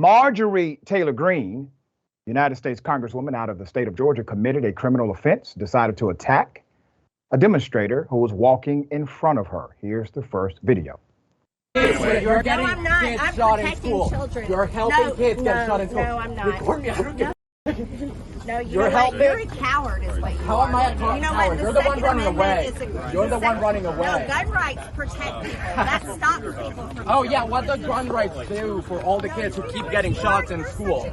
Marjorie Taylor Greene, United States Congresswoman out of the state of Georgia, committed a criminal offense, decided to attack a demonstrator who was walking in front of her. Here's the first video. You're getting kids shot in school. Children. You're helping kids get shot in school. No, I'm not. Record me. I don't give No, You're helping. You're a coward, is what you How are. am I a coward? You're the one running away. You're the one running away. No, gun rights protect people. That stops people from. Oh yeah, what does gun rights do for all the kids who keep getting shots in school?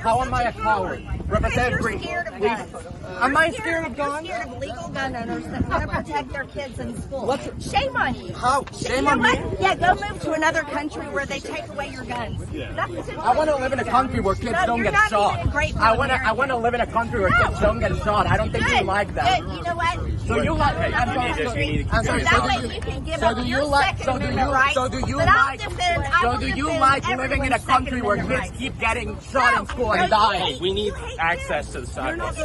How am I a coward? Representative Greene, please. Am I scared of guns? You're scared of legal gun owners that want to protect their kids in school. Shame on you. How? Shame on me? Yeah, go move to another country where they take away your guns. I want to live in a country where kids don't get shot. I want to live in a country where kids don't get shot. I don't think you like that. Good. You know what? So you like? So do you like living in a country where kids keep getting shot in school and dying? We need access to the sidewalks.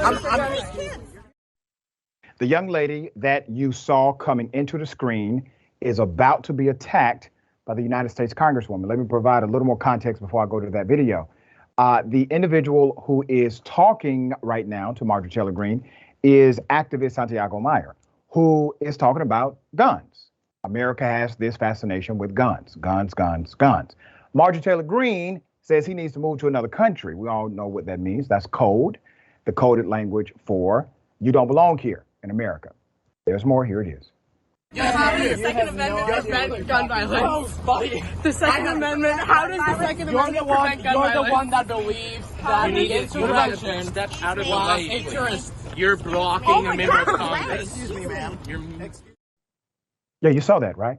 The young lady that you saw coming into the screen is about to be attacked by the United States Congresswoman. Let me provide a little more context before I go to that video. The individual who is talking right now to Marjorie Taylor Greene is activist Santiago Meyer, who is talking about guns. America has this fascination with guns, guns, guns, guns. Marjorie Taylor Greene says he needs to move to another country. We all know what that means. That's code, the coded language for you don't belong here in America. There's more. Here it is. The Second Amendment prevent gun violence? The Second Amendment, how does the Second Amendment prevent gun violence? You're the one that believes that You need to insurrection step out of the way. interest. You're blocking a member of Congress. Excuse me, ma'am. Yeah, you saw that, right?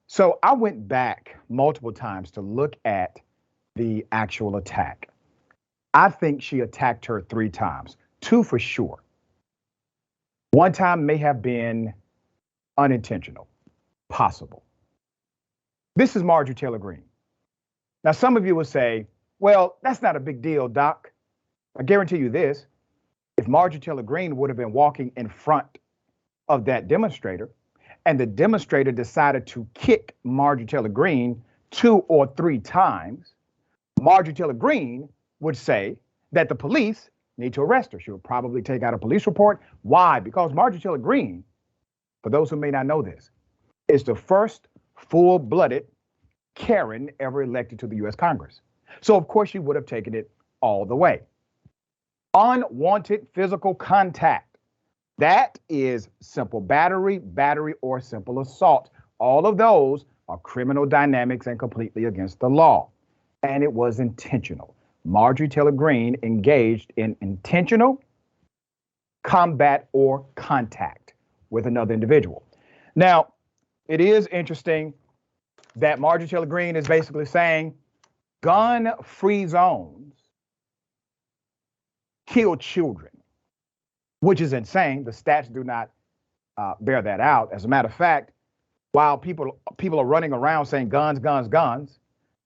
So I went back multiple times to look at the actual attack. I think she attacked her 3 times, 2 for sure. One time may have been unintentional, possible. This is Marjorie Taylor Greene. Now, some of you will say, well, that's not a big deal, Doc. I guarantee you this, if Marjorie Taylor Greene would have been walking in front of that demonstrator and the demonstrator decided to kick Marjorie Taylor Greene 2 or 3 times, Marjorie Taylor Greene would say that the police need to arrest her. She would probably take out a police report. Why? Because Marjorie Taylor Greene, for those who may not know this, is the first full-blooded Karen ever elected to the U.S. Congress. So, of course, she would have taken it all the way. Unwanted physical contact. That is simple battery, or simple assault. All of those are criminal dynamics and completely against the law. And it was intentional. Marjorie Taylor Greene engaged in intentional combat or contact with another individual. Now, it is interesting that Marjorie Taylor Greene is basically saying gun-free zones kill children, which is insane. The stats do not bear that out. As a matter of fact, while people are running around saying guns, guns, guns,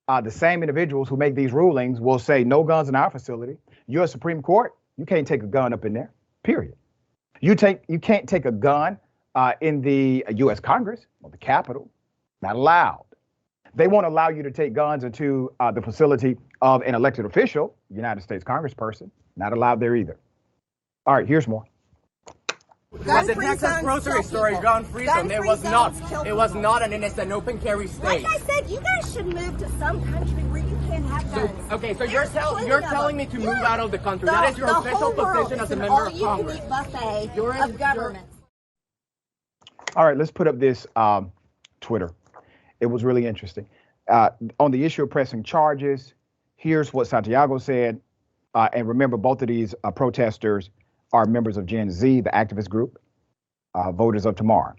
the same individuals who make these rulings will say no guns in our facility. U.S. Supreme Court, you can't take a gun up in there, period. You can't take a gun in the U.S. Congress or the Capitol, not allowed. They won't allow you to take guns into the facility of an elected official, United States congressperson, not allowed there either. All right, here's more. Was the Texas grocery store gun-free zone? It was not. It was not an innocent open carry state. Like I said, you guys should move to some country where you can't have guns. Okay, so you're telling me to move out of the country. That is your official position as a member of Congress. Buffet of government. All right, let's put up this Twitter. It was really interesting. On the issue of pressing charges, here's what Santiago said. And remember, both of these protesters are members of Gen Z, the activist group, voters of tomorrow.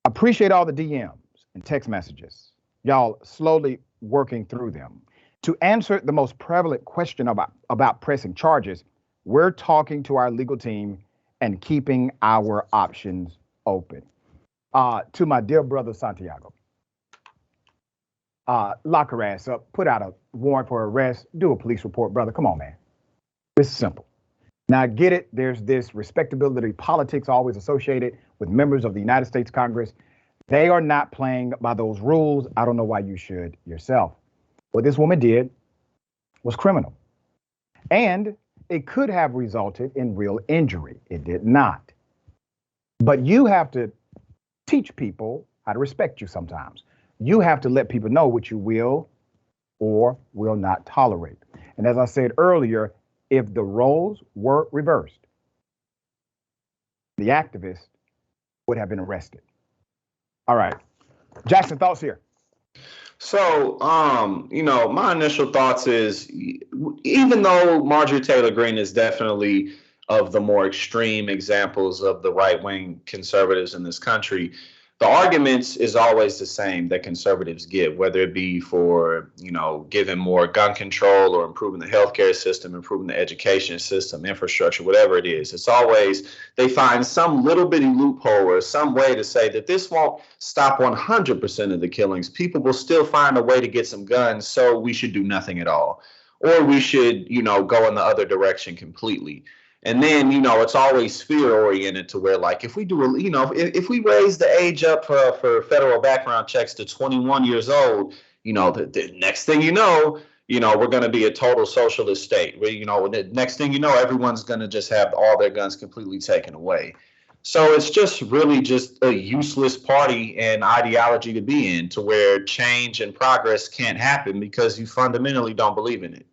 Appreciate all the DMs and text messages. Y'all slowly working through them. To answer the most prevalent question about pressing charges, we're talking to our legal team and keeping our options open. To my dear brother Santiago, lock her ass up, put out a warrant for arrest, do a police report, brother. Come on, man. This is simple. Now, I get it. There's this respectability politics always associated with members of the United States Congress. They are not playing by those rules. I don't know why you should yourself. What this woman did was criminal. And it could have resulted in real injury. It did not. But you have to teach people how to respect you sometimes. You have to let people know what you will or will not tolerate. And as I said earlier, if the roles were reversed, the activist would have been arrested. All right. Jackson, thoughts here? So, my initial thoughts is, even though Marjorie Taylor Greene is definitely of the more extreme examples of the right-wing conservatives in this country, the arguments is always the same that conservatives give, whether it be for, giving more gun control or improving the healthcare system, improving the education system, infrastructure, whatever it is. It's always they find some little bitty loophole or some way to say that this won't stop 100% of the killings. People will still find a way to get some guns, so we should do nothing at all. Or we should, go in the other direction completely. And then, it's always fear oriented to where, like, if we do, if we raise the age up for federal background checks to 21 years old, the next thing we're going to be a total socialist state where, the next thing everyone's going to just have all their guns completely taken away. So it's just really just a useless party and ideology to be in, to where change and progress can't happen because you fundamentally don't believe in it.